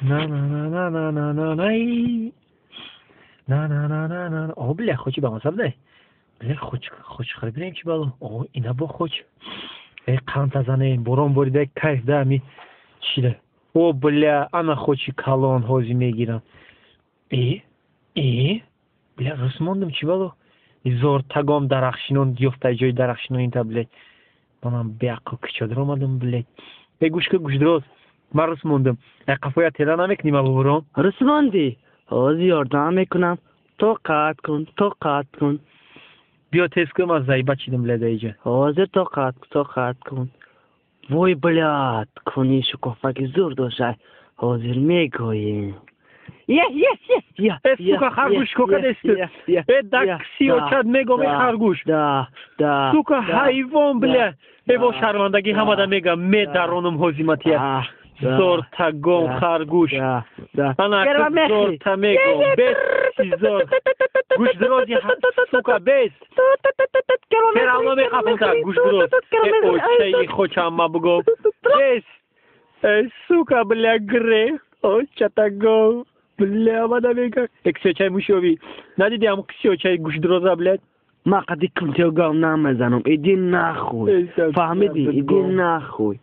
نه نه نه نه نه نه نه نه نه نه نه نه نه آه بله خوچی با مصاب ده بله خوچ خری بریم چی بالو آه اینا با خوچ ای قان تازانه برام بریده کیف ده می چیله او بله انا خوچی کالون هوزی میگیرم ای بله رسموندم چی بالو زور تگام درخشینون دیفته جای درخشینون این تا بله منم بیاکو کچادر اومدم بله ای گوش که گوش درست من رسموندم قفویا تیرا نمیکنی ما ببرم رسموندی حاضر یاردم میکنم تو قطع کن بیا تست کنم از زایبه چیدم لیده ایجا حاضر تو قطع کن وای بلاد کنی شکافک زور داشته حاضر میگوییم سوکا خرگوش کوکا دسته دکسی و چد میگم خرگوش سوکا حیوان بله ای با شرمندگی همه دا میگم می درونم حزیمتیه زور تگم خرگوش انا زور تا میگم بیست زور گوش درازی سوکا بیست کرامه میخوام تا گوش دراز ای اوچهی خوچم ما بگم بیست ای سوکا بله گره اوچه تگم بله آمده میگم اکسی اوچهی موشوی ندیدی همون کسی اوچهی گوش درازه بله ما قدی کنتیو گام نمیزنم ایدی نخوی فهمیدی ایدی نخوی